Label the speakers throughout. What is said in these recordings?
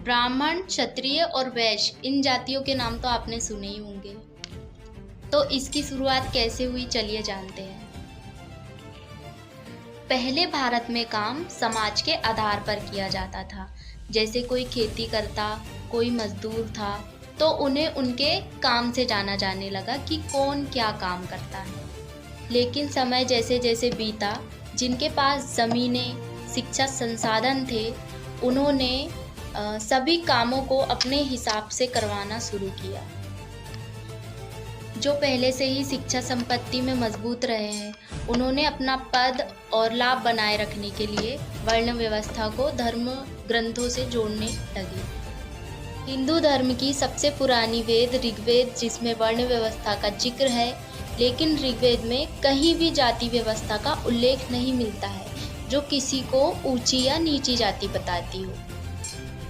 Speaker 1: ब्राह्मण, क्षत्रिय और वैश्य इन जातियों के नाम तो आपने सुने ही होंगे। तो इसकी शुरुआत कैसे हुई चलिए जानते हैं। पहले भारत में काम समाज के आधार पर किया जाता था। जैसे कोई खेती करता, कोई मजदूर था, तो उन्हें उनके काम से जाना जाने लगा कि कौन क्या काम करता है। लेकिन समय जैसे जैसे बीता, जिनके पास जमीनें, शिक्षा संसाधन थे, उन्होंने सभी कामों को अपने हिसाब से करवाना शुरू किया। जो पहले से ही शिक्षा संपत्ति में मजबूत रहे हैं, उन्होंने अपना पद और लाभ बनाए रखने के लिए वर्ण व्यवस्था को धर्म ग्रंथों से जोड़ने लगे। हिंदू धर्म की सबसे पुरानी वेद ऋग्वेद, जिसमें वर्ण व्यवस्था का जिक्र है, लेकिन ऋग्वेद में कहीं भी जाति व्यवस्था का उल्लेख नहीं मिलता है जो किसी को ऊंची या नीची जाति बताती हो।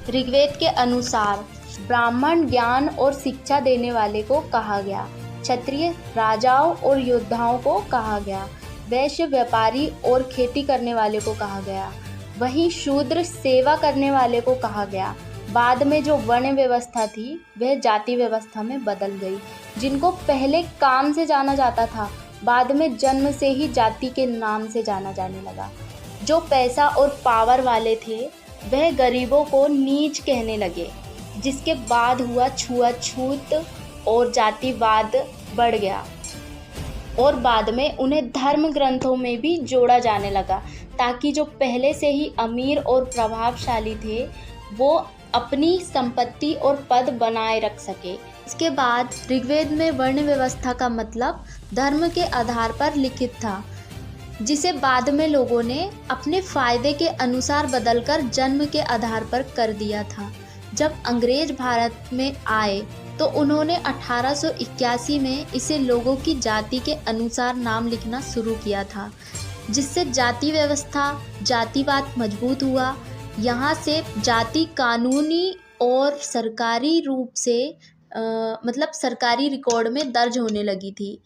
Speaker 1: ऋग्वेद के अनुसार ब्राह्मण ज्ञान और शिक्षा देने वाले को कहा गया, क्षत्रिय राजाओं और योद्धाओं को कहा गया, वैश्य व्यापारी और खेती करने वाले को कहा गया, वहीं शूद्र सेवा करने वाले को कहा गया। बाद में जो वर्ण व्यवस्था थी वह जाति व्यवस्था में बदल गई। जिनको पहले काम से जाना जाता था, बाद में जन्म से ही जाति के नाम से जाना जाने लगा। जो पैसा और पावर वाले थे वह गरीबों को नीच कहने लगे, जिसके बाद हुआ छुआछूत और जातिवाद बढ़ गया और बाद में उन्हें धर्म ग्रंथों में भी जोड़ा जाने लगा, ताकि जो पहले से ही अमीर और प्रभावशाली थे वो अपनी संपत्ति और पद बनाए रख सके। इसके बाद ऋग्वेद में वर्ण व्यवस्था का मतलब धर्म के आधार पर लिखित था, जिसे बाद में लोगों ने अपने फायदे के अनुसार बदलकर जन्म के आधार पर कर दिया था। जब अंग्रेज भारत में आए तो उन्होंने 1881 में इसे लोगों की जाति के अनुसार नाम लिखना शुरू किया था, जिससे जाति व्यवस्था, जातिवाद मजबूत हुआ। यहाँ से जाति कानूनी और सरकारी रूप से मतलब सरकारी रिकॉर्ड में दर्ज होने लगी थी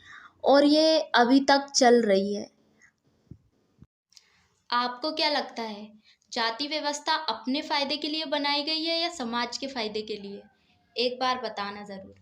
Speaker 1: और ये अभी तक चल रही है। आपको क्या लगता है, जाति व्यवस्था अपने फायदे के लिए बनाई गई है या समाज के फायदे के लिए? एक बार बताना ज़रूर।